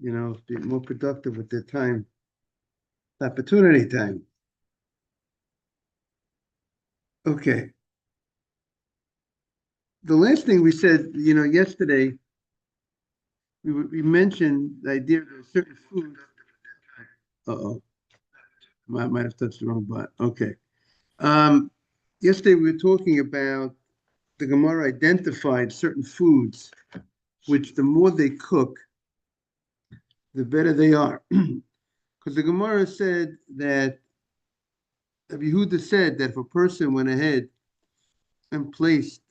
be more productive with their time, opportunity time. Okay. The last thing we said, yesterday, we mentioned the idea that certain food. Uh-oh, might have touched the wrong button. Okay. Um, Yesterday we were talking about the Gemara identified certain foods which the more they cook, the better they are. Because the Gemara said that Yehuda said that if a person went ahead and placed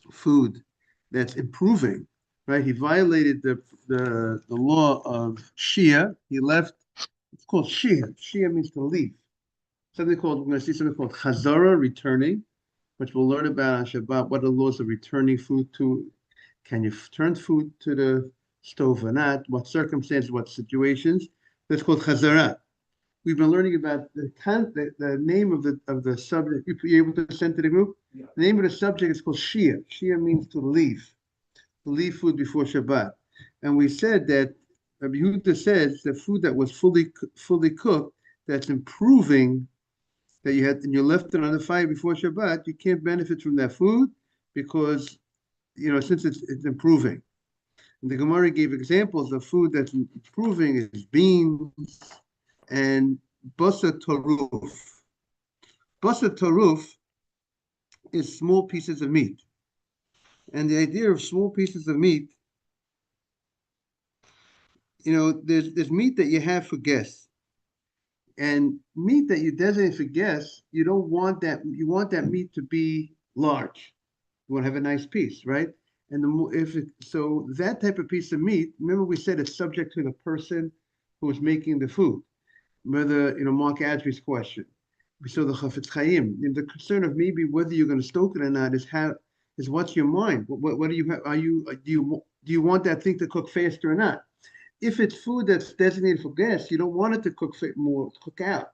food that's improving, right? He violated the law of Shia. He left. It's called Shia. Shia means to leave. We're going to see something called Chazara, returning, which we'll learn about on Shabbat. What are the laws of returning food to? Can you turn food to the stove or not? What circumstances? What situations? That's called Chazara. We've been learning about the name of the subject. You able to send to the group? Yeah. The name of the subject is called Shia. Shia means to leave food before Shabbat. And we said that Rabbi Yehuda says the food that was fully cooked, that's improving, that you had and you left it on the fire before Shabbat, you can't benefit from that food because since it's improving. And the Gemara gave examples of food that's improving is beans and basa taruf. Basa taruf is small pieces of meat. And the idea of small pieces of meat, there's meat that you have for guests. And meat that you designate for guests, you don't want that. You want that meat to be large. You want to have a nice piece, right? And so that type of piece of meat, remember we said it's subject to the person who is making the food. Whether Mark Adry's question. So the Chafetz Chaim, the concern of maybe whether you're going to stoke it or not is what's your mind? What do you have? Do you want that thing to cook faster or not? If it's food that's designated for guests, you don't want it to cook out,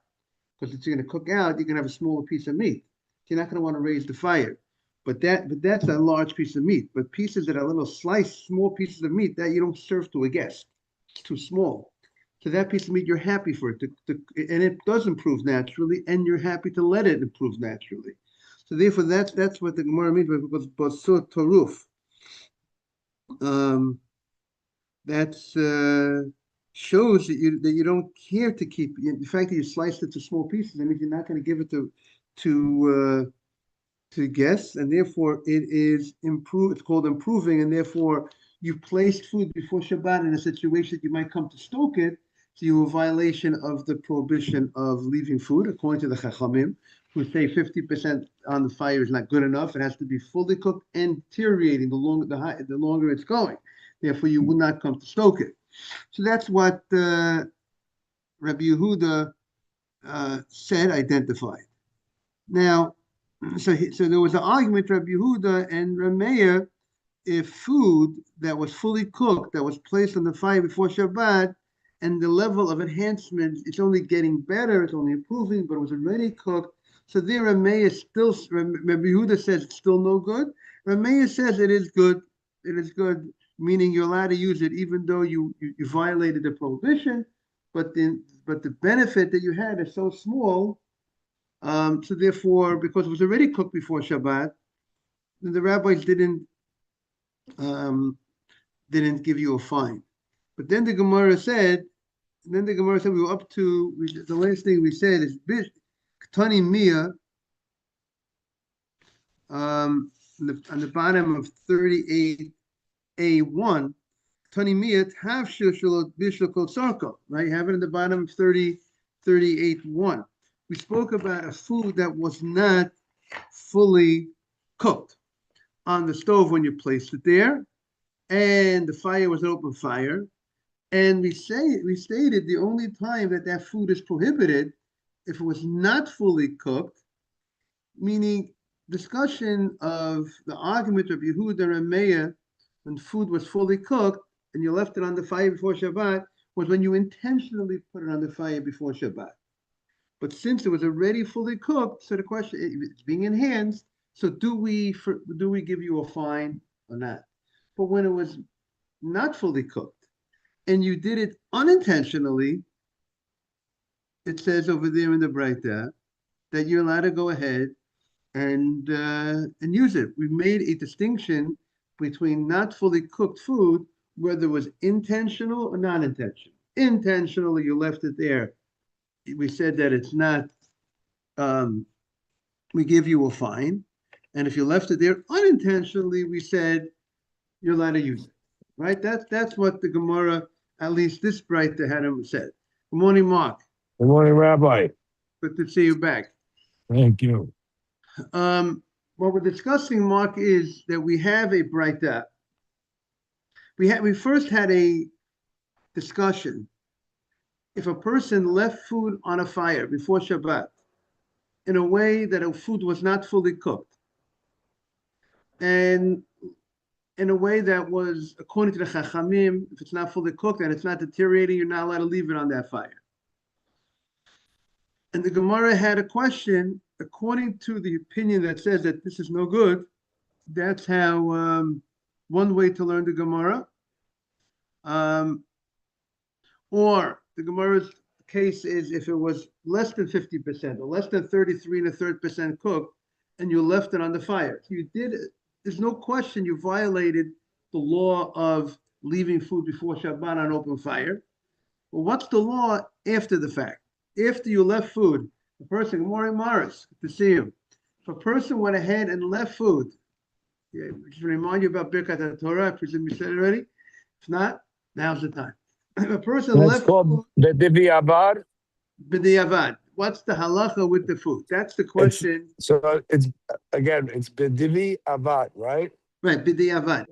because it's going to cook out. You can have a smaller piece of meat. You're not going to want to raise the fire. But that's a large piece of meat. But pieces that are little sliced, small pieces of meat that you don't serve to a guest, it's too small. So that piece of meat, you're happy for it, and it does improve naturally, and you're happy to let it improve naturally. So therefore, that's what the Gemara means by basur taruf. That shows that you don't care to keep. The fact that you sliced it to small pieces, that means you're not going to give it to guests, and therefore it is improved. It's called improving, and therefore you placed food before Shabbat in a situation that you might come to stoke it. So you're a violation of the prohibition of leaving food, according to the Chachamim, who say 50% on the fire is not good enough. It has to be fully cooked and deteriorating the longer it's going. Therefore, you would not come to stoke it. So that's what Rabbi Yehuda identified. Now, so there was an argument, Rabbi Yehuda and Rameya, if food that was fully cooked, that was placed on the fire before Shabbat, and the level of enhancement, it's only getting better, it's only improving, but it was already cooked. So there, Rameya still, Rabbi Yehuda says it's still no good. Rameya says it is good. It is good, meaning you're allowed to use it even though you violated the prohibition, but the benefit that you had is so small. So therefore, because it was already cooked before Shabbat, the rabbis didn't give you a fine. But then the Gemara said we were up to the last thing we said is Ktani Mia on the bottom of 38A1. Ktani Mia Tav Shilshalot Bishlakot Sarko, right? You have it in the bottom of 38.1. We spoke about a food that was not fully cooked on the stove when you placed it there, and the fire was an open fire. And we stated the only time that food is prohibited if it was not fully cooked, meaning discussion of the argument of Yehuda and Rameya when food was fully cooked and you left it on the fire before Shabbat was when you intentionally put it on the fire before Shabbat. But since it was already fully cooked, so the question it's being enhanced. So do we give you a fine or not? But when it was not fully cooked, and you did it unintentionally, it says over there in the Breita that you're allowed to go ahead and use it. We made a distinction between not fully cooked food, whether it was intentional or non intentional. Intentionally, you left it there. We said that it's not, we give you a fine. And if you left it there unintentionally, we said you're allowed to use it. Right? That's what the Gemara, at least this bright had said. Good morning, Mark. Good morning, Rabbi. Good to see you back. Thank you. What we're discussing, Mark, is that we have a Breita. We first had a discussion. If a person left food on a fire before Shabbat in a way that a food was not fully cooked, and in a way that was according to the Chachamim, if it's not fully cooked and it's not deteriorating, you're not allowed to leave it on that fire. And the Gemara had a question, according to the opinion that says that this is no good. That's how one way to learn the Gemara. Or the Gemara's case is if it was less than 50% or less than 33 1/3% cooked, and you left it on the fire. You did it. There's no question you violated the law of leaving food before Shabbat on open fire. Well, what's the law after the fact? After you left food, the person, good morning, Morris, good to see you. If a person went ahead and left food, just remind you about Birkat Torah, I presume you said it already. If not, now's the time. If a person That's left called B'diavad. B'diavad. What's the halacha with the food? That's the question. It's B'diavad, right? Right, B'diavad.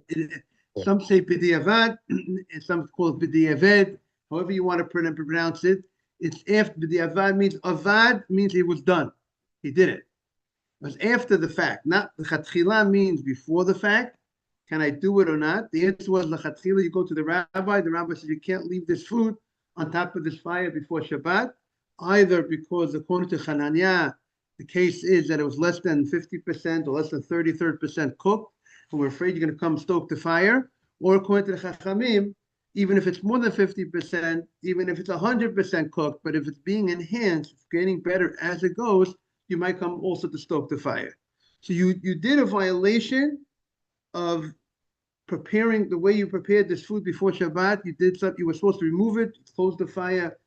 Some say B'diavad, and some call it B'diavad. However you want to pronounce it. It's after B'diavad means avad means it was done. He did it. It was after the fact. Not the L'chatchila means before the fact. Can I do it or not? The answer was L'chatchila. You go to the rabbi. The rabbi says you can't leave this food on top of this fire before Shabbat, either because according to Hananiah, the case is that it was less than 50% or less than 33% cooked, and we're afraid you're going to come stoke the fire, or according to the Chachamim, even if it's more than 50%, even if it's 100% cooked, but if it's being enhanced, it's getting better as it goes, you might come also to stoke the fire. So you did a violation of preparing the way you prepared this food before Shabbat. You did something, you were supposed to remove it, close the fire,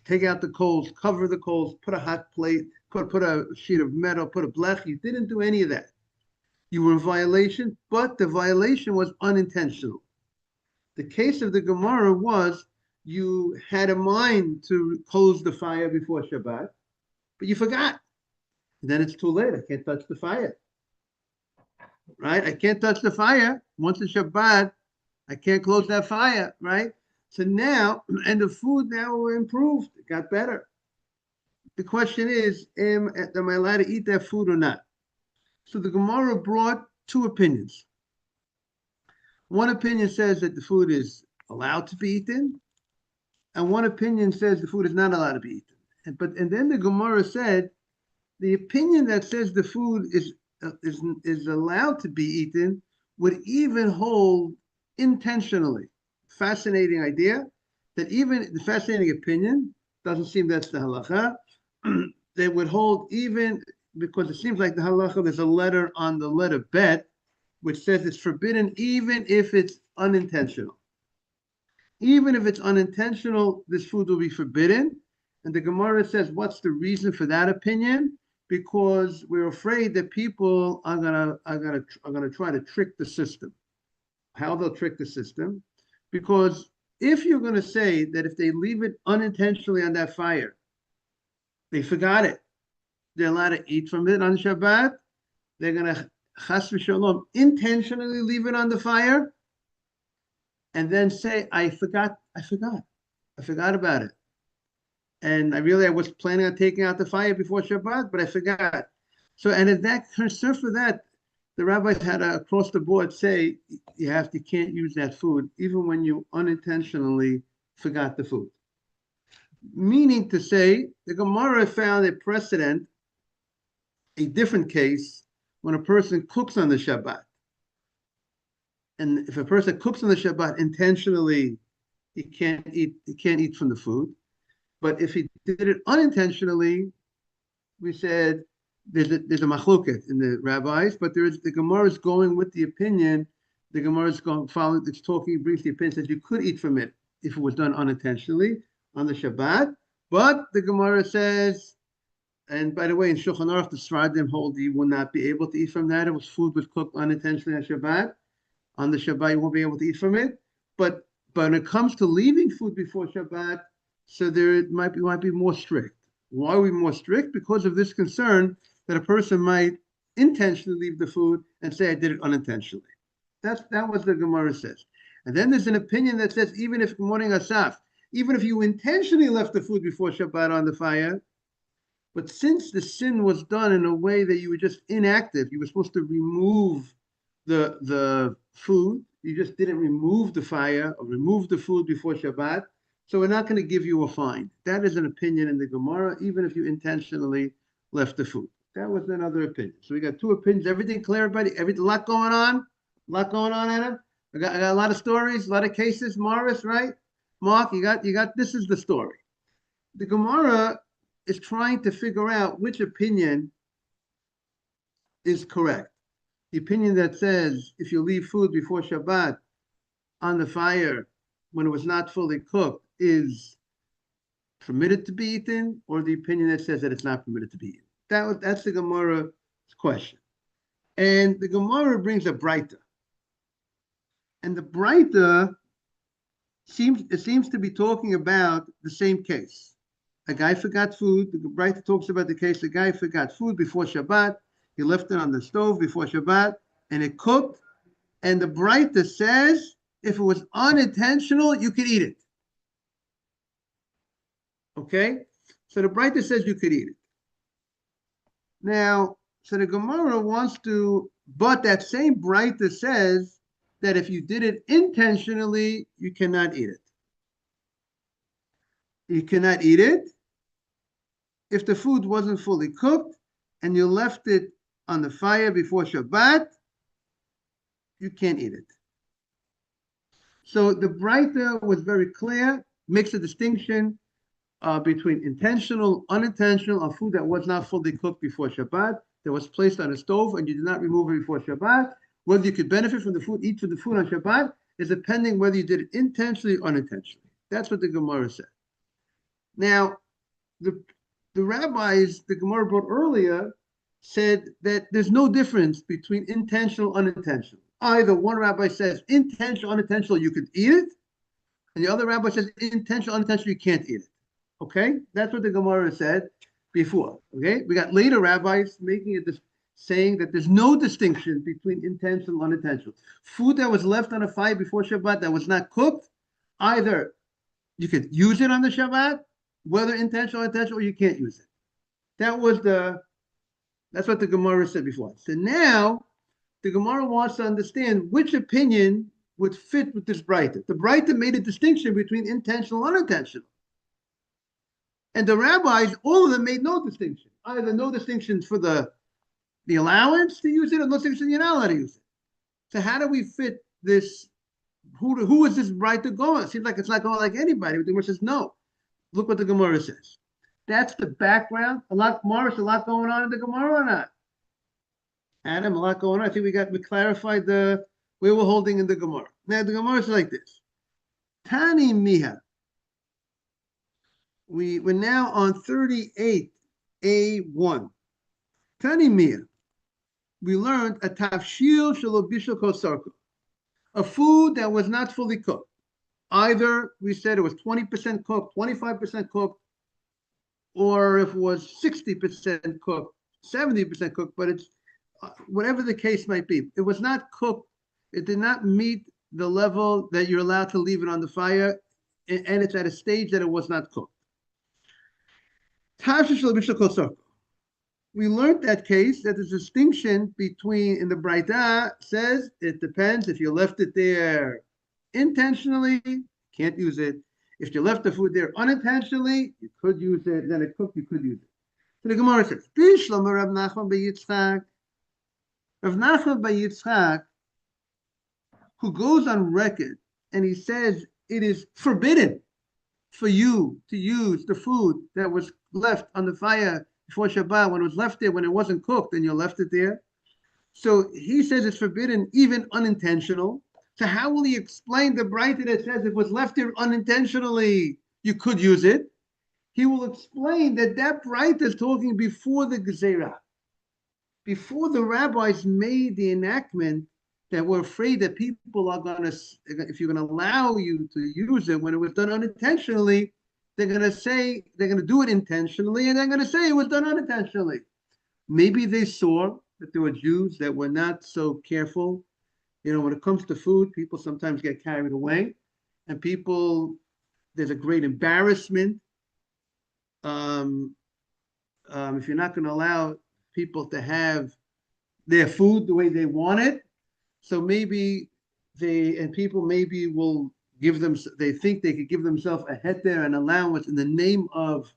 take out the coals, cover the coals, put a hot plate, put a sheet of metal, put a blech. You didn't do any of that. You were in violation, but the violation was unintentional. The case of the Gemara was you had a mind to close the fire before Shabbat, but you forgot. And then it's too late. I can't touch the fire. Right? I can't touch the fire. Once it's Shabbat, I can't close that fire, right? So now, and the food now improved. It got better. The question is, am I allowed to eat that food or not? So the Gemara brought two opinions. One opinion says that the food is allowed to be eaten, and one opinion says the food is not allowed to be eaten. And then the Gemara said the opinion that says the food is allowed to be eaten would even hold intentionally. Fascinating idea. That even the fascinating opinion doesn't seem that's the halacha. They would hold even because it seems like the halacha. There's a letter on the letter bet which says it's forbidden even if it's unintentional. Even if it's unintentional, this food will be forbidden. And the Gemara says, what's the reason for that opinion? Because we're afraid that people are gonna try to trick the system. How they'll trick the system? Because if you're going to say that if they leave it unintentionally on that fire, they forgot it, they're allowed to eat from it on Shabbat, they're going to chas v'shalom intentionally leave it on the fire, and then say, I forgot about it. And I was planning on taking out the fire before Shabbat, but I forgot. So, and if that concern for that, the rabbis had to, across the board, say you can't use that food even when you unintentionally forgot the food. Meaning to say, the Gemara found a precedent, a different case, when a person cooks on the Shabbat. And if a person cooks on the Shabbat intentionally, he can't eat from the food. But if he did it unintentionally, we said there's a machloket in the rabbis, but the Gemara is going with the opinion. The Gemara is going following. It's talking briefly. Opinion says you could eat from it if it was done unintentionally on the Shabbat. But the Gemara says, and by the way, in Shulchan Aruch, the Sfaradim hold you will not be able to eat from that. It was food was cooked unintentionally on Shabbat. On the Shabbat, you won't be able to eat from it. But when it comes to leaving food before Shabbat, so there might be more strict. Why are we more strict? Because of this concern that a person might intentionally leave the food and say, I did it unintentionally. That was the Gemara says. And then there's an opinion that says, even if morning asaf, even if you intentionally left the food before Shabbat on the fire, but since the sin was done in a way that you were just inactive, you were supposed to remove the food, you just didn't remove the fire or remove the food before Shabbat, so we're not going to give you a fine. That is an opinion in the Gemara, even if you intentionally left the food. That was another opinion. So we got two opinions. Everything clear, everybody? A lot going on? Adam? I got a lot of stories, a lot of cases. Morris, right? Mark, you got. This is the story. The Gemara is trying to figure out which opinion is correct. The opinion that says if you leave food before Shabbat on the fire when it was not fully cooked is permitted to be eaten, or the opinion that says that it's not permitted to be eaten. That's the Gemara's question. And the Gemara brings a Breita. And the Breita seems to be talking about the same case. A guy forgot food. The Breita talks about the case, a guy forgot food before Shabbat. He left it on the stove before Shabbat, and it cooked. And the Breita says, if it was unintentional, you could eat it. Okay? So the Breita says you could eat it. Now, so the Gemara wants to, but that same Breita says that if you did it intentionally, you cannot eat it. You cannot eat it if the food wasn't fully cooked and you left it on the fire before Shabbat, you can't eat it. So the Breita was very clear, makes a distinction between intentional, unintentional, or food that was not fully cooked before Shabbat, that was placed on a stove and you did not remove it before Shabbat. Whether you could benefit from the food, eat from the food on Shabbat, is depending whether you did it intentionally or unintentionally. That's what the Gemara said. Now, the rabbis, the Gemara brought earlier, said that there's no difference between intentional and unintentional. Either one rabbi says intentional, unintentional, you could eat it, and the other rabbi says intentional, unintentional, you can't eat it. Okay? That's what the Gemara said before. Okay? We got later rabbis making it saying that there's no distinction between intentional and unintentional. Food that was left on a fire before Shabbat that was not cooked, either you could use it on the Shabbat, whether intentional or unintentional, or you can't use it. That's what the Gemara said before. So now the Gemara wants to understand which opinion would fit with this Breita. The Breita made a distinction between intentional and unintentional. And the rabbis, all of them made no distinction. Either no distinctions for the allowance to use it, or no distinction you're not allowed to use it. So how do we fit this? Who is this Breita going? It seems like it's not going like anybody. The Gemara says no. Look what the Gemara says. That's the background. Morris, a lot going on in the Gemara or not? Adam, a lot going on. I think we clarified where we're holding in the Gemara. Now the Gemara is like this. Tani Miha. We're now on 38A1. Tani Miha. We learned a tafshil shelo bishul kosarko, a food that was not fully cooked. Either we said it was 20% cooked, 25% cooked, or if it was 60% cooked, 70% cooked, but it's whatever the case might be. It was not cooked. It did not meet the level that you're allowed to leave it on the fire, and it's at a stage that it was not cooked. We learned that case that there's a distinction between, in the Breita says, it depends. If you left it there intentionally, can't use it. If you left the food there unintentionally, you could use it. Then it cooked, you could use it. So the Gemara says, Rav Nachman bar Yitzchak who goes on record and he says it is forbidden for you to use the food that was left on the fire before Shabbat, when it was left there, when it wasn't cooked, and you left it there. So he says it's forbidden, even unintentional. So how will he explain the Braita that says if it was left there unintentionally, you could use it? He will explain that that Braita is talking before the Gezerah, before the rabbis made the enactment that we're afraid that people are going to, if you're going to allow you to use it when it was done unintentionally, they're going to say, they're going to do it intentionally, and they're going to say it was done unintentionally. Maybe they saw that there were Jews that were not so careful. You know, when it comes to food, people sometimes get carried away, and there's a great embarrassment. If you're not going to allow people to have their food the way they want it, so maybe people maybe will give them, they think they could give themselves a heter, an allowance in the name of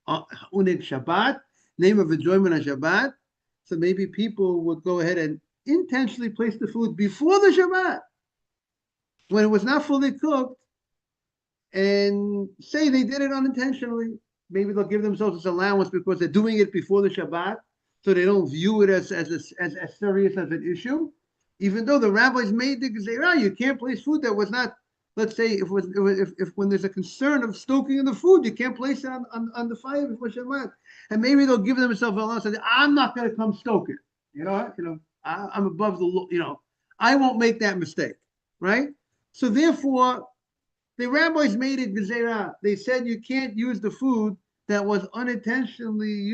Unig Shabbat, name of enjoyment on Shabbat. So maybe people would go ahead and intentionally place the food before the Shabbat, when it was not fully cooked, and say they did it unintentionally. Maybe they'll give themselves this allowance because they're doing it before the Shabbat, so they don't view it as serious as an issue. Even though the rabbis made the gezerah, you can't place food that was not, let's say, if when there's a concern of stoking of the food, you can't place it on the fire before Shabbat. And maybe they'll give themselves a allowance and say, I'm not going to come stoke it. I'm above the law. I won't make that mistake, right? So therefore, the rabbis made it gezerah. They said you can't use the food that was unintentionally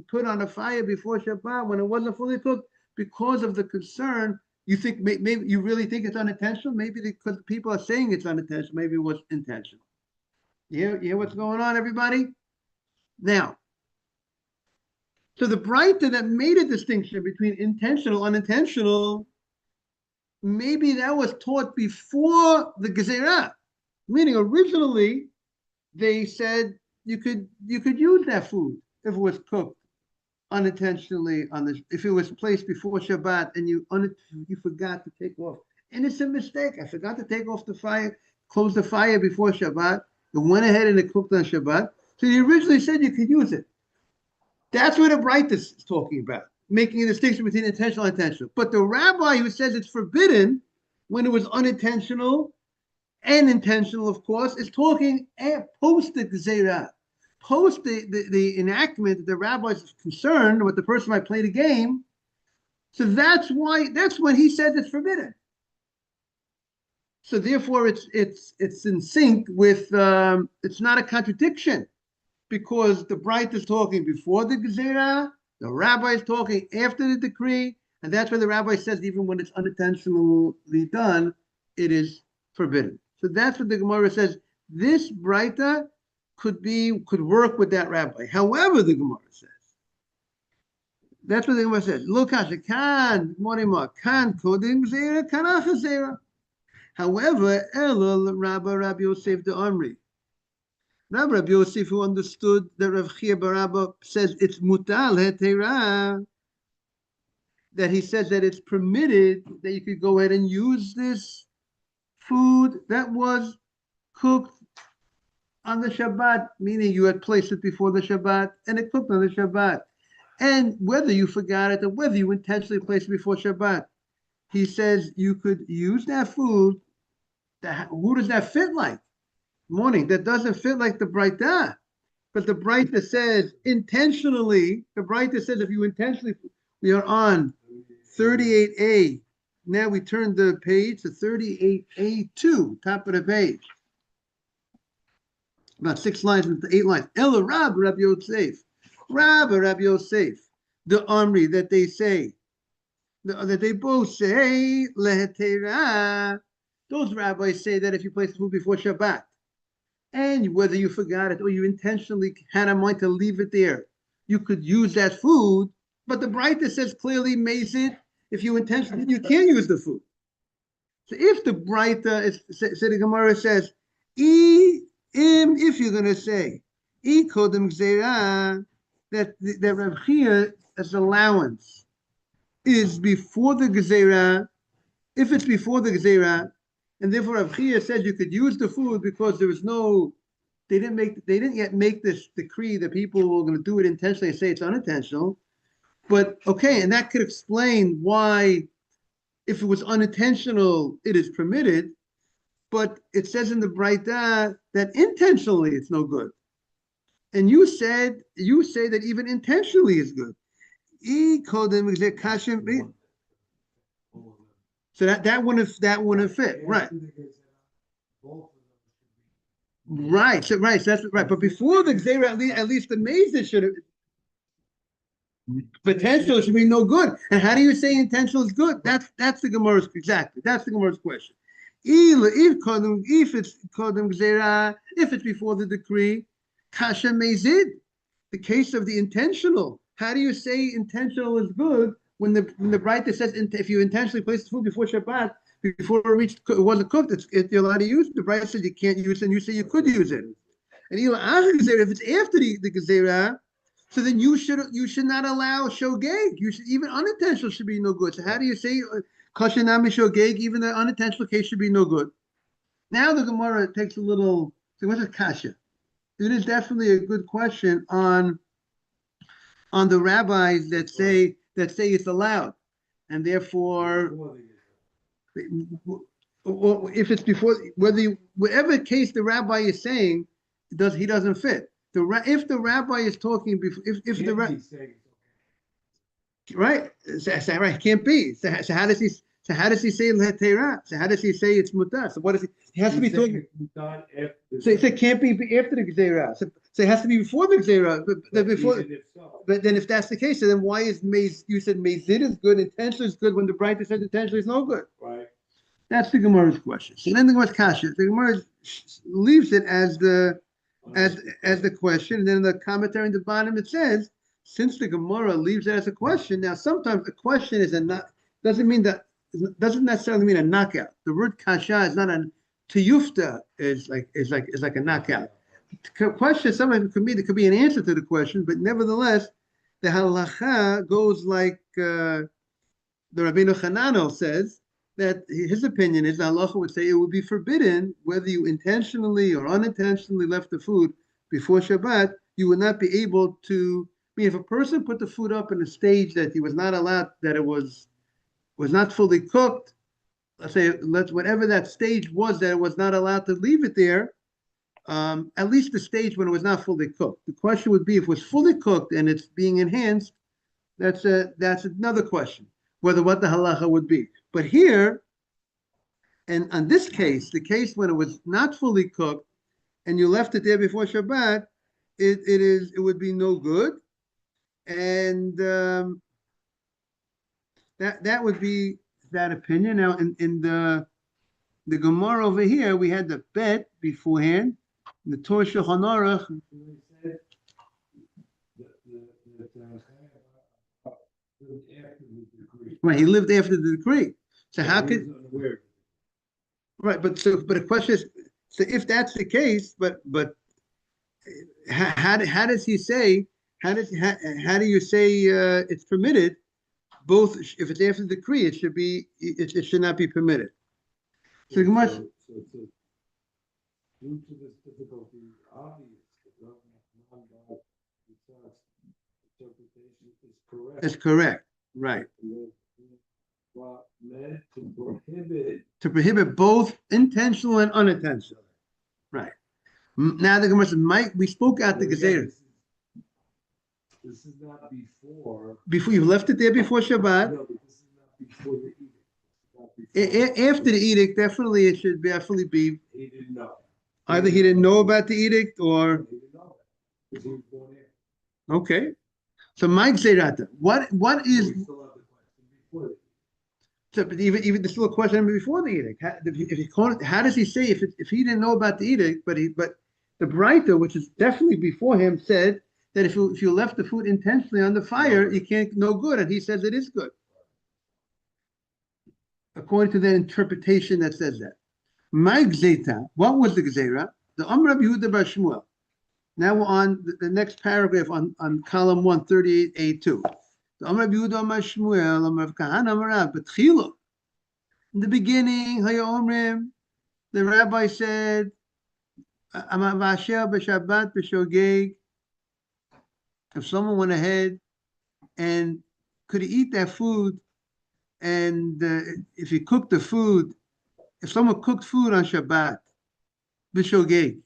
put on a fire before Shabbat when it wasn't fully cooked, because of the concern. You think maybe you really think it's unintentional? Maybe because people are saying it's unintentional. Maybe it was intentional. You hear what's going on, everybody? Now, so the Braita that made a distinction between intentional, unintentional, maybe that was taught before the gezerah. Meaning originally they said you could use that food if it was cooked unintentionally if it was placed before Shabbat and you forgot to take off. And it's a mistake. I forgot to take off the fire, close the fire before Shabbat. It went ahead and it cooked on Shabbat. So you originally said you could use it. That's what the Braita is talking about, making a distinction between intentional and intentional. But the rabbi who says it's forbidden when it was unintentional and intentional, of course, is talking post the Gezerah, post the enactment that the rabbis is concerned with the person might play the game. So that's when he says it's forbidden. So therefore, it's in sync with, it's not a contradiction, because the Braita is talking before the Gezerah, the rabbi is talking after the decree, and that's why the rabbi says even when it's unintentionally done, it is forbidden. So that's what the Gemara says. This Braita could work with that rabbi. However, the Gemara says, that's what the Gemara says. Lokasha kan morima kan kodim zera kanach zera. However, Elul Rabbi Yosef the Amri. Rabbi Yosef, who understood that Rav Chia Barabba says it's mutal hetera, that he says that it's permitted that you could go ahead and use this food that was cooked on the Shabbat, meaning you had placed it before the Shabbat and it cooked on the Shabbat. And whether you forgot it or whether you intentionally placed it before Shabbat, he says you could use that food. Who does that fit like? Morning, that doesn't fit like the Braita. But the Braita says intentionally, the Braita says if you intentionally, we are on 38a. Now we turn the page to 38a2, top of the page. About 6 lines and 8 lines. Ela Rabbi Yosef. Rabbi Yosef. The Amri that they say, that they both say, lehetera. Those rabbis say that if you place the food before Shabbat, and whether you forgot it or you intentionally had a mind to leave it there, you could use that food. But the Braita says clearly, Mazid, if you intentionally, you can't use the food. So if the Braita, the Gemara says, if you're going to say, kodem gzeira, that Rav Chia's allowance is before the Gezerah, if it's before the Gzeira, and therefore Rav Chia said you could use the food because there was no, they didn't yet make this decree that people were going to do it intentionally and say it's unintentional. But okay, and that could explain why, if it was unintentional, it is permitted. But it says in the Braita that intentionally it's no good. And you say that even intentionally is good. So that wouldn't fit, right? Right, so that's right. But before the Gzeira, at least the Mesa should have potential should be no good. And how do you say intentional is good? That's the Gemara's exactly. That's the Gemara's question. If it's kodem Gzeira, if it's before the decree, kasha mezid. The case of the intentional. How do you say intentional is good when the Braita says if you intentionally place the food before Shabbat, before it wasn't cooked, you're allowed to use it. The Braita says you can't use it, and you say you could use it. And if it's after the Gezerah, so then you should not allow shogeg. You should, even unintentional should be no good. So how do you say kashanami shogeg? Even the unintentional case should be no good. Now the Gemara takes a little. So what's a kasha? It is definitely a good question on the rabbis that say it's allowed, and therefore, if it's before, whatever case the rabbi is saying, he doesn't fit. If the rabbi is talking before, if the rabbi, right, right, can't be. So how does he? So how does he say l'hetera? So how does he say it's mutar? So what is he? He has to be talking. So it can't be after the gzeira. So it has to be before the gzeira. But before. But then if that's the case, so then why is you said mezid is good, intentional is good when the Braita said intentional is no good? Right. That's the Gemara's question. So then the Gemara's kasha. The Gemara leaves it as the question, and then in the commentary in the bottom it says, since the Gemara leaves it as a question, now sometimes a question is doesn't necessarily mean a knockout. The word kasha is not a tiyufta is like a knockout. Question sometimes could be an answer to the question, but nevertheless, the halacha goes like the Rabbeinu Hananel says that his opinion is the halacha would say it would be forbidden whether you intentionally or unintentionally left the food before Shabbat. You would not be able to. I mean, if a person put the food up in a stage that he was not allowed, that it was not fully cooked, whatever that stage was, that it was not allowed to leave it there. At least the stage when it was not fully cooked. The question would be if it was fully cooked and it's being enhanced. That's another question, what the halacha would be. But here, and on this case, the case when it was not fully cooked and you left it there before Shabbat, it would be no good, and that would be that opinion. Now in the Gemara over here, we had the bet beforehand. The Torah Shulchan Aruch. Right, he lived after the decree. So how could? Right, but the question is, so if that's the case, but how does he say? How do you say it's permitted? Both, if it's after the decree, it should not be permitted. So Gemara. So due to this difficulty, obvious interpretation is correct. It's correct, right. To prohibit both intentional and unintentional. Right. Now the Gemara says, Mike, we spoke out the Gezerah. This is not before. Before you left it there before Shabbat. No, this is not before the edict. After the edict, definitely it should definitely be. He didn't know. Either he didn't know about the edict or. He didn't know that. He was born in. Okay. So Mike Zerata, what is? So, but even there's still a question before the edict. How does he say if he didn't know about the edict, but the Braita, which is definitely before him, said that if you left the food intentionally on the fire, you can't no good, and he says it is good. According to that interpretation that says that. My Gzeta, what was the Gzera? The Amr Yehuda Bar Shmuel. Now we're on the next paragraph on column 138A2. The Amr Yehuda Bar Shmuel, Amr Kahana Amarav, Betchilo. In the beginning, Haya Omrim, the rabbi said, "Amavashel b'Shabbat b'Shogeg." If someone went ahead and could eat that food, and if he cooked the food, if someone cooked food on Shabbat b'Shogeg,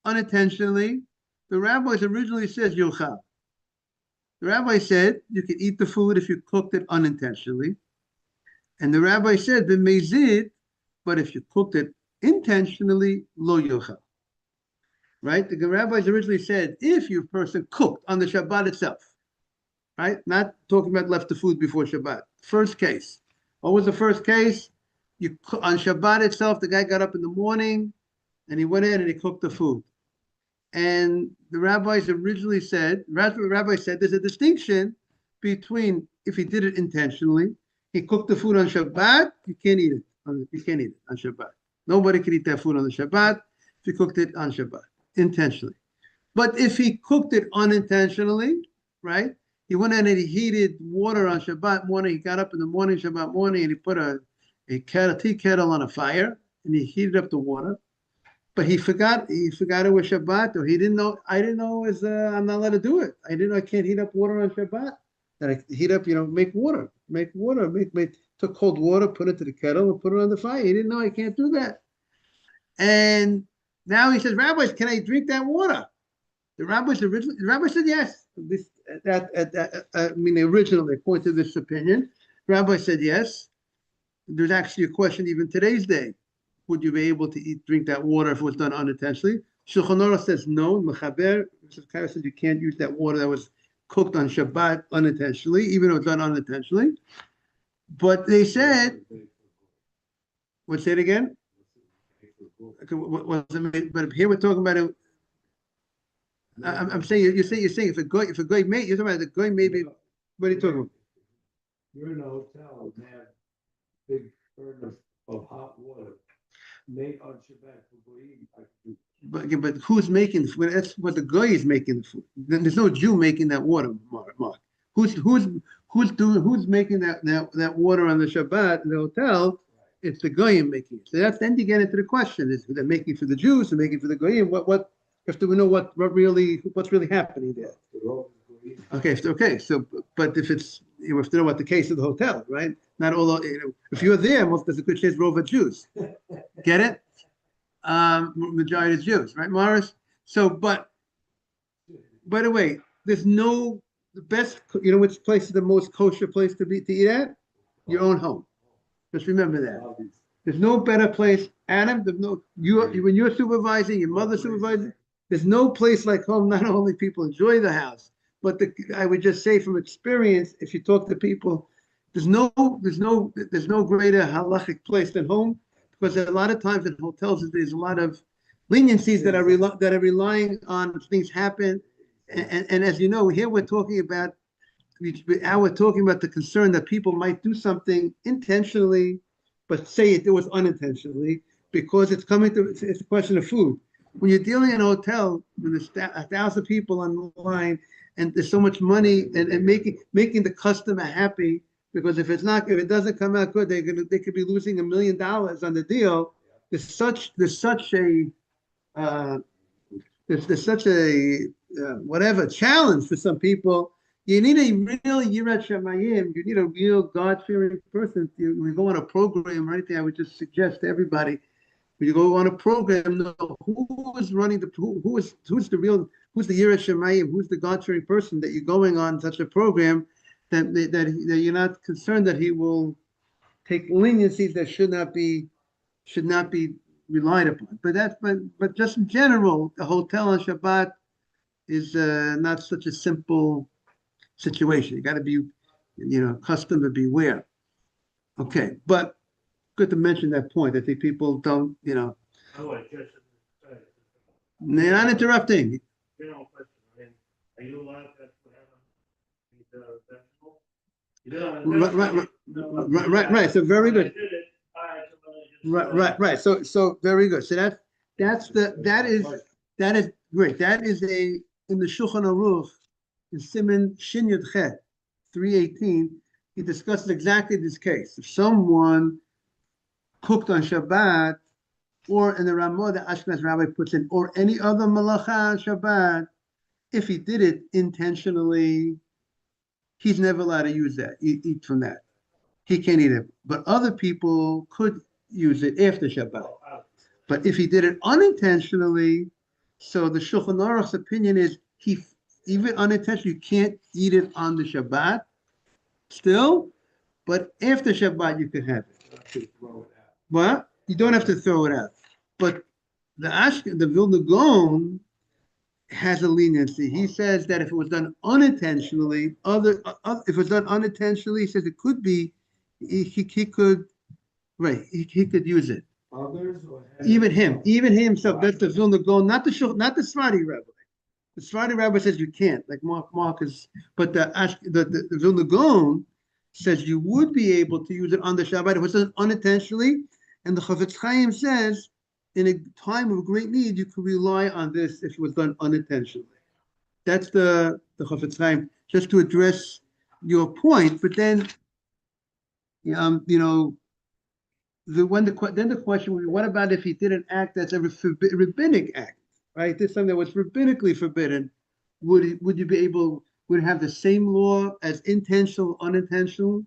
unintentionally, the rabbis originally says yochal. The rabbi said you could eat the food if you cooked it unintentionally. And the rabbi said, b'mezid, but if you cooked it intentionally, lo yochal. Right? The rabbis originally said, if your person cooked on the Shabbat itself, right? Not talking about left the food before Shabbat. First case. What was the first case? On Shabbat itself, the guy got up in the morning and he went in and he cooked the food. And the rabbis originally said, the rabbi said there's a distinction between if he did it intentionally, he cooked the food on Shabbat, you can't eat it. You can't eat it on Shabbat. Nobody can eat that food on the Shabbat if he cooked it on Shabbat, intentionally. But if he cooked it unintentionally, right? He went in and he heated water on Shabbat morning. He got up in the morning, Shabbat morning, and he put a tea kettle on a fire, and he heated up the water. But he forgot it was Shabbat, or he didn't know. I didn't know it was. I'm not allowed to do it. I didn't know I can't heat up water on Shabbat. That I heat up, make water, took cold water, put it to the kettle, and put it on the fire. He didn't know I can't do that. And now he says, rabbis, can I drink that water? The rabbi said yes. Originally, according to this opinion, the rabbi said yes. There's actually a question even today's day. Would you be able to drink that water if it was done unintentionally? Shulchan Aruch says no. Mechaber says you can't use that water that was cooked on Shabbat unintentionally, even if it was done unintentionally. But they said, what's it again? But here we're talking about it. I'm saying you're saying if a guy made, you're talking about the guy maybe. What are you talking about? You're in a hotel and they have big burn of hot water made on Shabbat for goyim. But who's making the food? That's what the guy is making the food. There's no Jew making that water, Mark. Who's making that water on the Shabbat in the hotel? It's the goyim making it. So then you get into the question: is they're making for the Jews, they're making for the goyim? What? If we know what's really happening there. Okay. So, but if it's you have to know what the case of the hotel, right? Not all. If you're there, there's a good chance Reuven Jews. Get it? Majority is Jews, right, Morris? So, but by the way, there's the best. You know which place is the most kosher place to eat at? Your own home. Just remember that. There's no better place, Adam. There's no when you're supervising, your mother's supervising. There's no place like home. Not only people enjoy the house, but I would just say from experience, if you talk to people, there's no greater halachic place than home, because a lot of times in hotels there's a lot of leniencies that are relying on things happen, and as you know, here we're talking about the concern that people might do something intentionally, but say it was unintentionally because it's a question of food. When you're dealing in a hotel, when there's 1,000 people on the line, and there's so much money, and making the customer happy, because if it doesn't come out good, they could be losing $1 million on the deal. There's such a whatever challenge for some people. You need a real Yirat Shamayim. You need a real God-fearing person. When you go on a program or anything, I would just suggest to everybody. When you go on a program, know who is running who's the Yirat Shamayim, who's the God-fearing person that you're going on such a program that you're not concerned that he will take leniencies that should not be relied upon. But just in general, the hotel on Shabbat is not such a simple situation. You got to be, accustomed to beware. Okay, but good to mention that point. I think people don't, Oh, they're not interrupting. Question. Are you allowed to have vegetables? Right. So very good. Right. So very good. So that is great. That is in the Shulchan Aruch in Siman Shin Yud Chet 318. He discusses exactly this case. If someone cooked on Shabbat, or in the Ramah, the Ashkenaz rabbi puts in, or any other malacha on Shabbat, if he did it intentionally, he's never allowed to use that, eat from that. He can't eat it. But other people could use it after Shabbat. But if he did it unintentionally, so the Shulchan Aruch's opinion is even unintentionally, you can't eat it on the Shabbat still, but after Shabbat you can have it. What? You don't have to throw it out. But the Vilna Gaon has a leniency. He says that if it was done unintentionally, if it was done unintentionally, he says it could be, he could, right, he could use it. Others or Even himself. That's the Vilna Gaon, not the Sephardi rabbi. The Sephardi rabbi says you can't, like Mark is, but the Vilna Gaon says you would be able to use it on the Shabbat if it was done unintentionally, and the Chafetz Chaim says in a time of great need you could rely on this if it was done unintentionally. That's the Chafetz Chaim, just to address your point. But then, then the question would be, what about if he did an act that's a rabbinic act, right? This is something that was rabbinically forbidden. Would it have the same law as intentional, unintentional?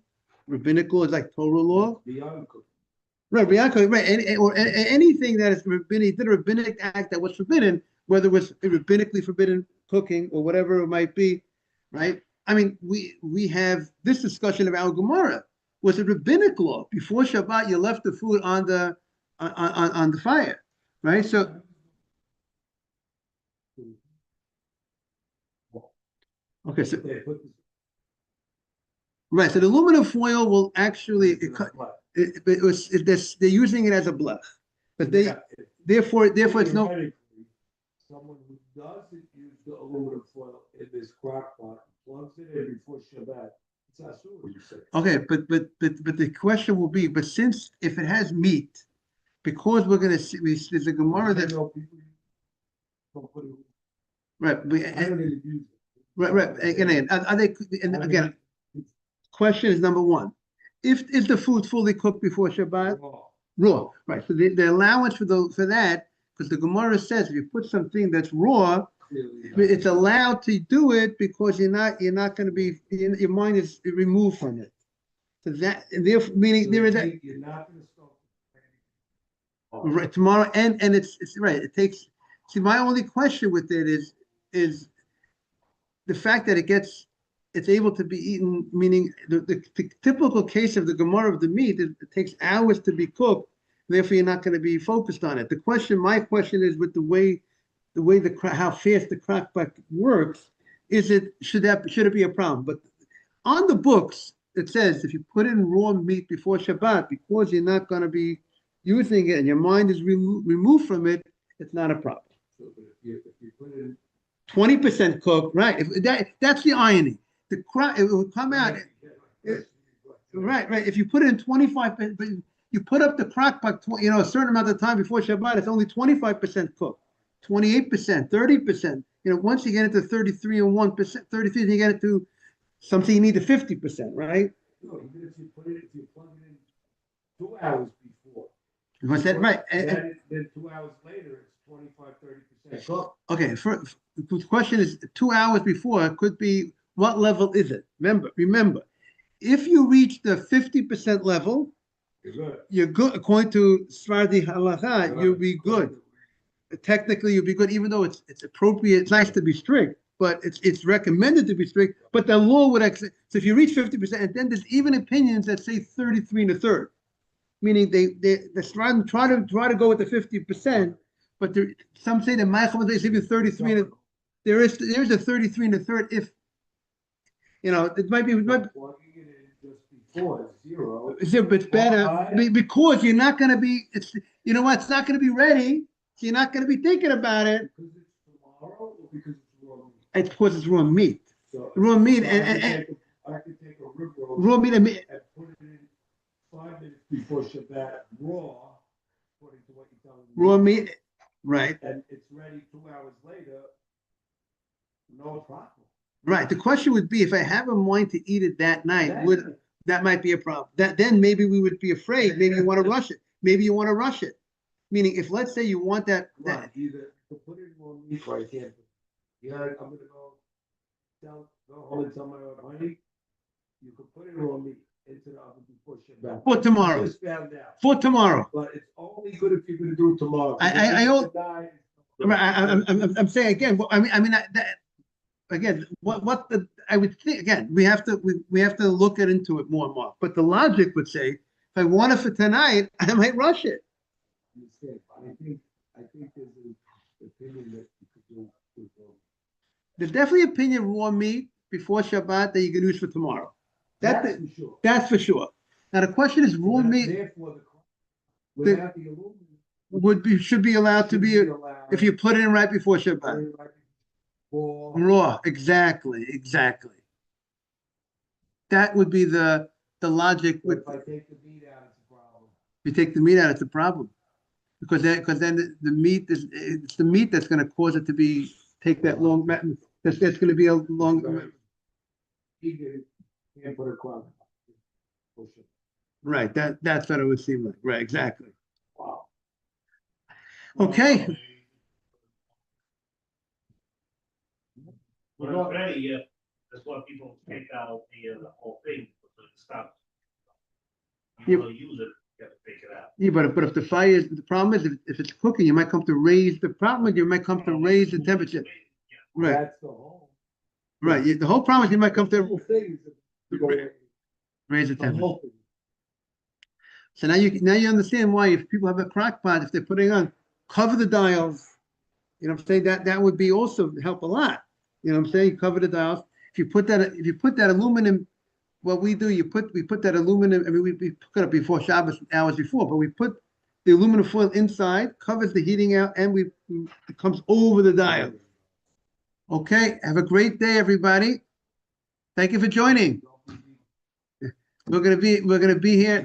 Rabbinic law is like Torah law. Right, or anything that is rabbinic, did a rabbinic act that was forbidden, whether it was rabbinically forbidden cooking or whatever it might be, right? I mean, we have this discussion about Gemara. Was it rabbinic law? Before Shabbat, you left the food on the fire, right? So, okay, so right, so the aluminum foil will actually they're using it as a blech, but therefore it's no. Someone who doesn't use the aluminum foil in this crock pot plugs it in before Shabbat. It's asur, you say. Okay, but the question will be, but since if it has meat, because we're going to see, there's a Gemara that right, right. Again, are they? And again, question is number one: is the food fully cooked before Shabbat? Raw, right? So the allowance for that, because the Gemara says if you put something that's raw, it's allowed to do it because you're not going to be, your mind is removed from it. So that, therefore, meaning there is that. You're not going to start right tomorrow, and it's right. It takes. See, my only question with it is the fact that it's able to be eaten. Meaning the typical case of the Gemara of the meat, it takes hours to be cooked. Therefore, you're not going to be focused on it. My question is with the way how fast the crock-pot works, should it be a problem? But on the books, it says if you put in raw meat before Shabbat, because you're not going to be using it and your mind is removed from it, it's not a problem. So if you put in 20% cooked, right? That's the irony. It will come out. Right. If you put it in 25%, but you put up the crock-pot, a certain amount of time before Shabbat, it's only 25% cooked. 28%, 30%. Once you get into 33 and 1%, 33, you get into something you need to 50%, right? No, even if you plug it in 2 hours before. Was that right? Then 2 hours later, it's 25, 30% cooked. Okay, the question is 2 hours before, it could be, what level is it? Remember, if you reach the 50% level, you're good. According to Sephardi halacha, you'll be good. Technically, you'll be good, even though it's appropriate. It's nice to be strict, but it's recommended to be strict. But the law would accept. So if you reach 50%, and then there's even opinions that say 33 and a third, meaning the Sephardim try to go with the 50%, but some say the Ma'acham is even 33 and there's a 33 and a third. If it might be. Plugging it in just before zero. It's better because you're not going to be. It's it's not going to be ready. So you're not going to be thinking about it. Because it's tomorrow or because it's raw meat? It's because it's raw meat. So raw meat I could take a rib roast raw meat and put it in 5 minutes before Shabbat raw, according to what you're telling me. Raw meat, right. And it's ready 2 hours later, no problem. Right. The question would be if I have a mind to eat it that night, that might be a problem. Then maybe we would be afraid. Maybe you want to rush it. maybe you want to rush it. Meaning, if let's say you want that, Right, either to put it on me or I can't. Yeah, I'm gonna go home and tell my honey, you can put it on me into the oven before Shabbat. For tomorrow. I just found out, for tomorrow. but it's only good if you're gonna do it tomorrow. I don't- Right, I'm saying again, again, I would think, again, we have to look into it more and more. But the logic would say, if I want it for tonight, I might rush it. I think there's an opinion that you could do. There's definitely opinion raw meat before Shabbat that you can use for tomorrow. That's for sure. That's for sure. Now the question is raw meat Therefore, without the aluminum. should be allowed to be, if you put it in right before Shabbat. Raw, exactly. That would be the logic. If I take the meat out, it's a problem. If you take the meat out, it's a problem. Because then the meat it's the meat that's going to cause it to take that long. That's going to be a long. You can't put a crumb. Right. That's what it would seem like. Right. Exactly. Wow. Okay. When it's ready, that's why people take out the whole thing, so it stops. You want to use it, you have to take it out. Yeah, but if the problem is if it's cooking, you might come to raise the problem. You might come to raise the temperature. Right. That's the whole. Right. The whole problem is you might come The to whole thing is to go raise the the temperature. whole thing. So now you understand why if people have a crock pot, if they're putting on, cover the dials. You know what I'm saying? That would be also help a lot. You know what I'm saying? Cover the dials. If you put that aluminum, what we do, we put that aluminum, I mean, we put it before Shabbos, hours before, but we put the aluminum foil inside, covers the heating out, and it comes over the dial. Okay, have a great day, everybody. Thank you for joining. We're gonna be here.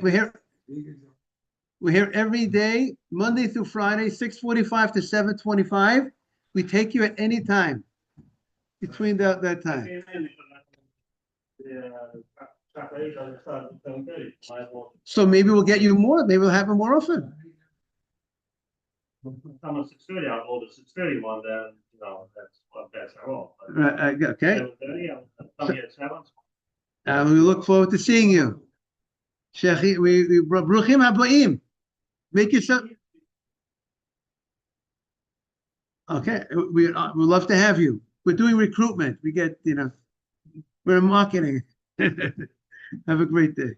We're here every day, Monday through Friday, 6:45 to 7:25. We take you at any time between that time. So maybe we'll get you more. Maybe we'll have it more often. Come at 6:30, I'll go to 6:30 one, then, that's our own. Okay. 7:30, I'll come here at 7. We look forward to seeing you. Sheikh, we Bruchim Haboim. Make yourself. Okay, we'd love to have you. We're doing recruitment. We get, we're in marketing. Have a great day.